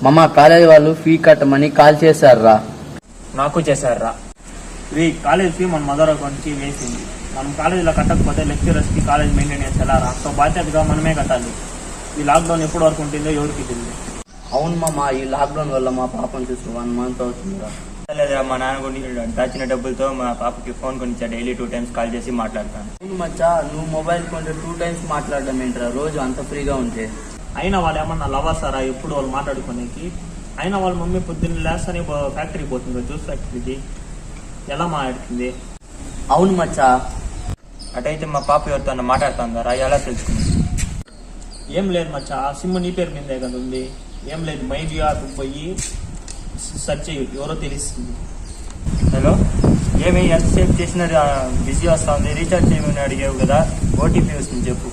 మామ కాలేజీ వాళ్ళు ఫీ కట్టమని కాల్ చేశారా? నాకు చేశారా? ఈ కాలేజ్ ఫీ మన మదర్ అకౌంట్కి వేసింది. మనం కాలేజీలో కట్టకపోతే లెక్చరర్స్కి కాలేజ్ మెయింటెనెన్స్ ఎలా రా? సో బాధ్యతగా మనమే కట్టాలి. ఈ లాక్డౌన్ ఎప్పటి వరకు ఉంటుందో ఎవరికి తెలియదు. అవును మామ, ఈ లాక్డౌన్ వల్ల మా పాపను చూసి 1 month అవుతుందిరా. మా నాన్న కూడా దాచిన డబ్బులతో మా పాపకి ఫోన్ కొనిచ్చా. డైలీ 2 times కాల్ చేసి మాట్లాడతాను. అవును మచ్చా, నువ్వు మొబైల్ కొంటే 2 times మాట్లాడడం ఏంట్రా రోజు అంత ఫ్రీగా ఉంటే? అయినా వాళ్ళు ఏమన్నా లవర్సారా ఎప్పుడు వాళ్ళు మాట్లాడుకునేకి? అయినా వాళ్ళ మమ్మీ పొద్దున్న లేస్తని ఫ్యాక్టరీకి పోతుంది, జ్యూస్ ఫ్యాక్టరీకి. ఎలా మాట్లాడుతుంది? అవును మచ్చా. అటైతే మా పాప ఎవరితో మాట్లాడుతుందారా? ఎలా తెలుసుకుంది? ఏం లేదు మచ్చా, ఆ సిమ్ నీ పేరు మీదే కదా ఉంది. ఏం లేదు, మై జియో యాప్ పోయి సెర్చ్ చేయి, ఎవరో తెలుస్తుంది. హలో, ఏమి ఎంతసేపు చేసినా బిజీ వస్తా ఉంది. రీఛార్జ్ చేయమని అడిగావు కదా, ఓటీపీ వస్తుంది చెప్పు.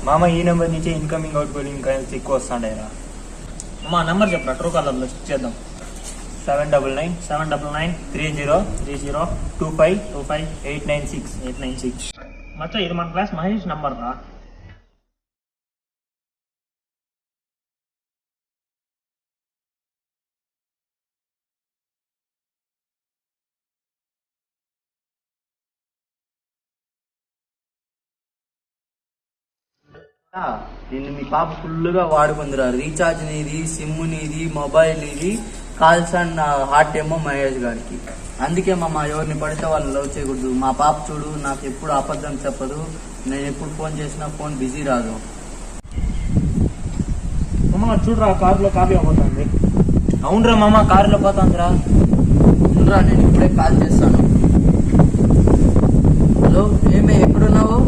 మామ ఈ నెంబర్ నుంచే ఇన్కమింగ్ అవుట్ గోయింగ్ ఎక్కువ వస్తాండేరా. మా నెంబర్ చెప్పరా, ట్రూ కాలర్లో చెక్ చేద్దాం. 799 30 25 896. మచ్చా ఇది మన క్లాస్ మహేష్ నంబర్ రా. నిన్ను మీ పాప ఫుల్గా వాడుకుందిరా. రీఛార్జ్ నీది, సిమ్ నీది, మొబైల్ నీది, కాల్స్ అండ్ హార్ట్ ఏమో మహేష్ గారికి. అందుకే మామ ఎవరిని పడితే వాళ్ళు లవ్ చేయకూడదు. మా పాప చూడు, నాకు ఎప్పుడు అబద్ధం చెప్పదు. నేను ఎప్పుడు ఫోన్ చేసినా ఫోన్ బిజీ రాదు. అమ్మ చూడరా, కారులో కాపీ అవ్వతుంది. అవునరా మామ, కారులో పోతాందిరా. చూడరా, నేను ఇప్పుడే కాల్ చేస్తాను. హలో, ఏమే ఎక్కడున్నావు?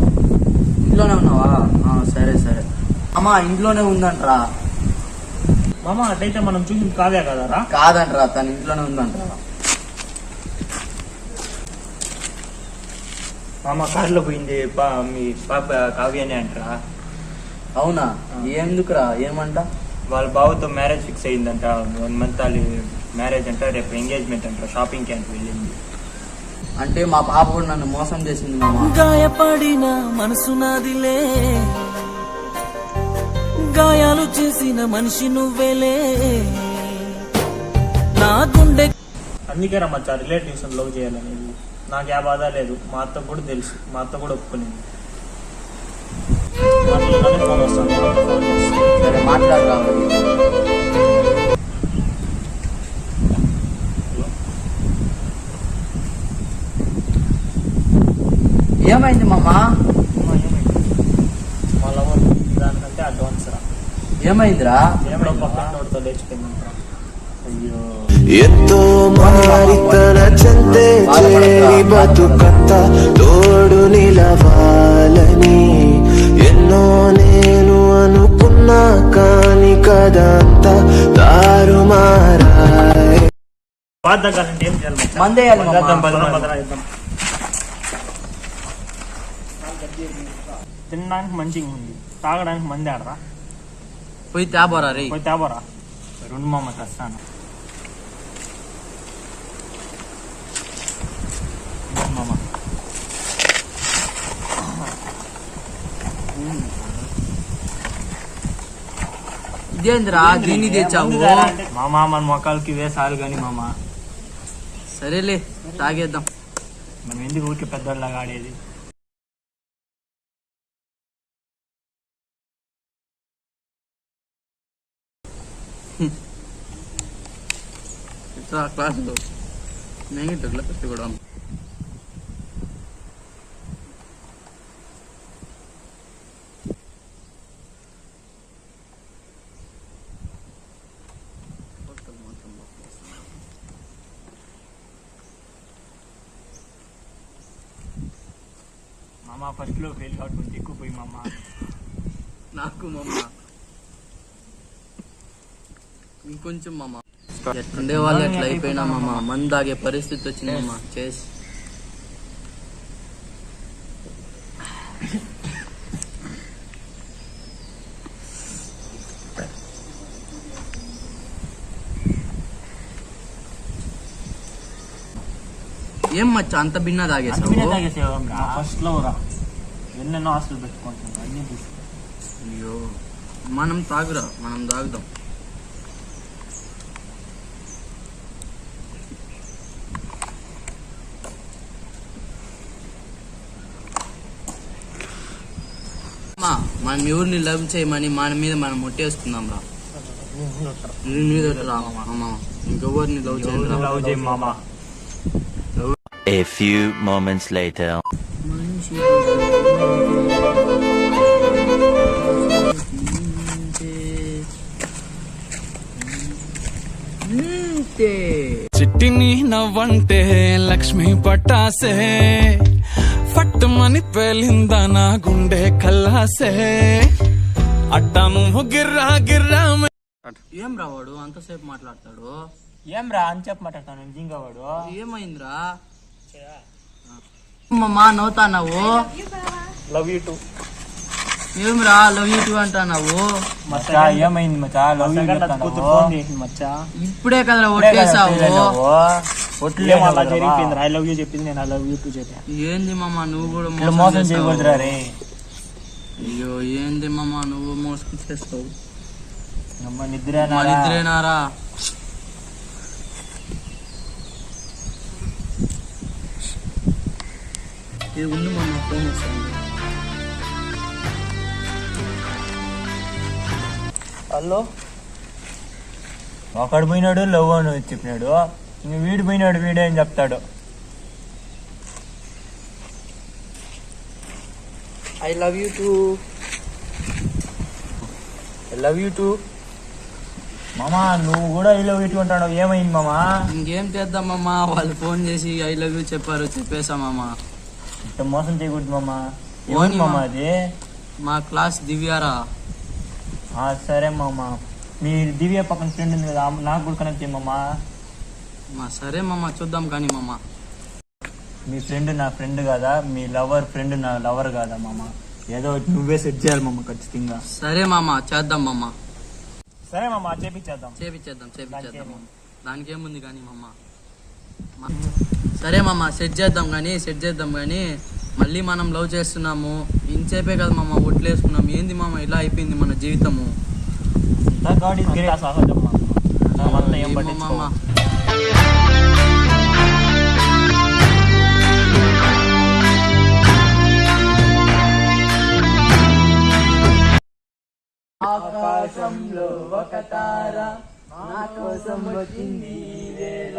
ఇంట్లోనే ఉన్నావా? సరే సరే. అమ్మా ఇంట్లోనే ఉందంట్రా. మామ అట్లయితే మనం చూసి కావ్యా కదరా? కాదంట్రా, తను ఇంట్లోనే ఉందంట్రా. మామ కారులో పోయింది మీ పాప కావ్యనే అంటరా? అవునా? ఎందుకురా, ఏమంట? వాళ్ళ బావతో మ్యారేజ్ ఫిక్స్ అయ్యిందంట. 1 month మ్యారేజ్ అంట. రేపు ఎంగేజ్మెంట్ అంట. షాపింగ్ క్యాంప్ వెళ్ళింది. అంటే మా పాప కూడా నన్ను మోసం చేసింది మామ. గాయపడిన మనసు నాదిలే, గాయాలు చేసిన మనిషి నువ్వేలే, నా గుండె. అందుకే రమ్మచ్చా రిలేటివ్స్ లవ్ చేయాలనేది. నాకు ఆ బాధ లేదు, మా అత్త కూడా తెలుసు, మా అత్త కూడా ఒప్పుకునేది. ఫోన్ వస్తాను, ఫోన్ చేస్తాను. సరే మాట్లాడరా. ఏమైంది మామ? మా లవర్ దానికంటే అడ్వాన్స్ రా. ఏమైందిరా? ఎప్పుడో పక్కనోడితో లేచిపోయిందంట. అయ్యో, ఎంతో మారితన చెంతే చేరి బతుకంత తోడు నిలవాలని ఎన్నో నేను అనుకున్నా, కాని కదంతా తారుమారాయ్. బాధ తగ్గాలంటే ఏం చేయాలి? మందేయాలి మామ. తినడానికి మంచిగా ఉంది, తాగడానికి మంది ఆడరా. పోయి తేబోరా రే. పోయి తేబోరా. 2 మామ వస్తాను. మామ ఇదేంద్రా దీన్ని తెచ్చావు? మామ మన మొక్కలకి వేసాలు కానీ మామ. సరేలే తాగేద్దాం. మనం ఎందుకు ఊరికి పెద్దోళ్ళగా ఆడేది? ఇట్లా క్లాసులో నేను ఇట్లా కూడా మామ ఫస్ట్ లో ఫెయిల్ కాబట్టి కొంచెం ఎక్కువ పోయి మామ. నాకు మామ ఇంకొంచెం మామ. ఎట్లుండే వాళ్ళు ఎట్లా అయిపోయినా మామ, మందు తాగే పరిస్థితి వచ్చింది మామ. చేసి ఏం మచ్చా అంత భిన్న తాగేసావు? ఫస్ట్ లో రా, ఎన్నెన్నో ఆస్తులు పెట్టుకుంటున్నాం అన్ని తీసుకు. అయ్యో మనం తాగురా, మనం తాగుదాం. మనం ఎవరిని లవ్ చేయమని మన మీద మనం ముట్టేసుకుందాం రా. ఇంకెవరిని లవ్ చేయండి లవ్ చేయి మామ. A few moments later. చిట్టిని నవ్వంటే Lakshmi పట్టాసే ఫట్టుమని పేలిందా నా గుండె కల్లాసే అట్టా నువ్వు గిర్రా గిర్రా ఏం రా వాడు అంతసేపు మాట్లాడతాడు? ఏం రా అని చెప్పి మాట్లాడతాను నిజంగా వాడు. ఏమైందిరా మమ్మా నవ్వుతావు? Love you too. ఏమిరా లవ్ యూ టూ అంటావు? మచ్చా ఏమైంది మచ్చా? లవ్ యూ కూతురు ఫోన్ చేసింది మచ్చా. ఇప్పుడే కదరా ఒట్టేసావు. అలా జరిగిపోయింది. ఐ లవ్ యూ చెప్పింది, నేను ఐ లవ్ యూ టూ చెప్పాను. ఏంది మామ నువ్వు కూడా మోసం చేయకూడదురా రే. అయ్యో ఏంది మామ నువ్వు మోసం చేస్తావు? నిద్రేనా? నిద్రేనారా? ఇది ఉంది మామ ఫోన్ వస్తుంది. హలో, ఒకడు పోయినాడు లవ్ అని చెప్పినాడు, ఇంక వీడు పోయినాడు వీడే అని చెప్తాడు. I love you two. I love you two. మామా నువ్వు కూడా ఐ లవ్ యూ టూ అంటాడు, ఏమైంది మామా? ఇంకేం చేద్దామమ్మా, వాళ్ళు ఫోన్ చేసి ఐ లవ్ యూ చెప్పారు, చెప్పేశామమ్మా. ఇంత మోసం చేయకూడదు మామా. ఓని ఏమైంది మామా మామ. అది? మా క్లాస్ దివ్యారా. సరే మామా, మీ దివ్య పక్కన ఫ్రెండ్ ఉంది కదా, నాకు కూడా కనెక్ట్ చేయమ్మా. సరే మామ చూద్దాం కానీ మామ. మీ ఫ్రెండ్ నా ఫ్రెండ్ కాదా, మీ లవర్ ఫ్రెండ్ నా లవర్ కాదా మామ? ఏదో నువ్వే సెట్ చేయాలి మామ ఖచ్చితంగా. సరే మామ చేద్దాం మామ. సరే మామ చేపించేద్దాం. చేపించేద్దాం మామ. దానికి ఏముంది కానీ మామ. సరే మామ సెట్ చేద్దాం కానీ మళ్ళీ మనం లవ్ చేస్తున్నాము. ఇంతసేపే కదా మామ ఒట్లేసుకున్నాం. ఏంది మామ ఇలా అయిపోయింది మన జీవితము? సహజం మామ, ఏం ఏమో పట్టించుకో. మామ. ఆకాశంలో ఒక తార నా కోసం వచ్చింది ఈ వేళ.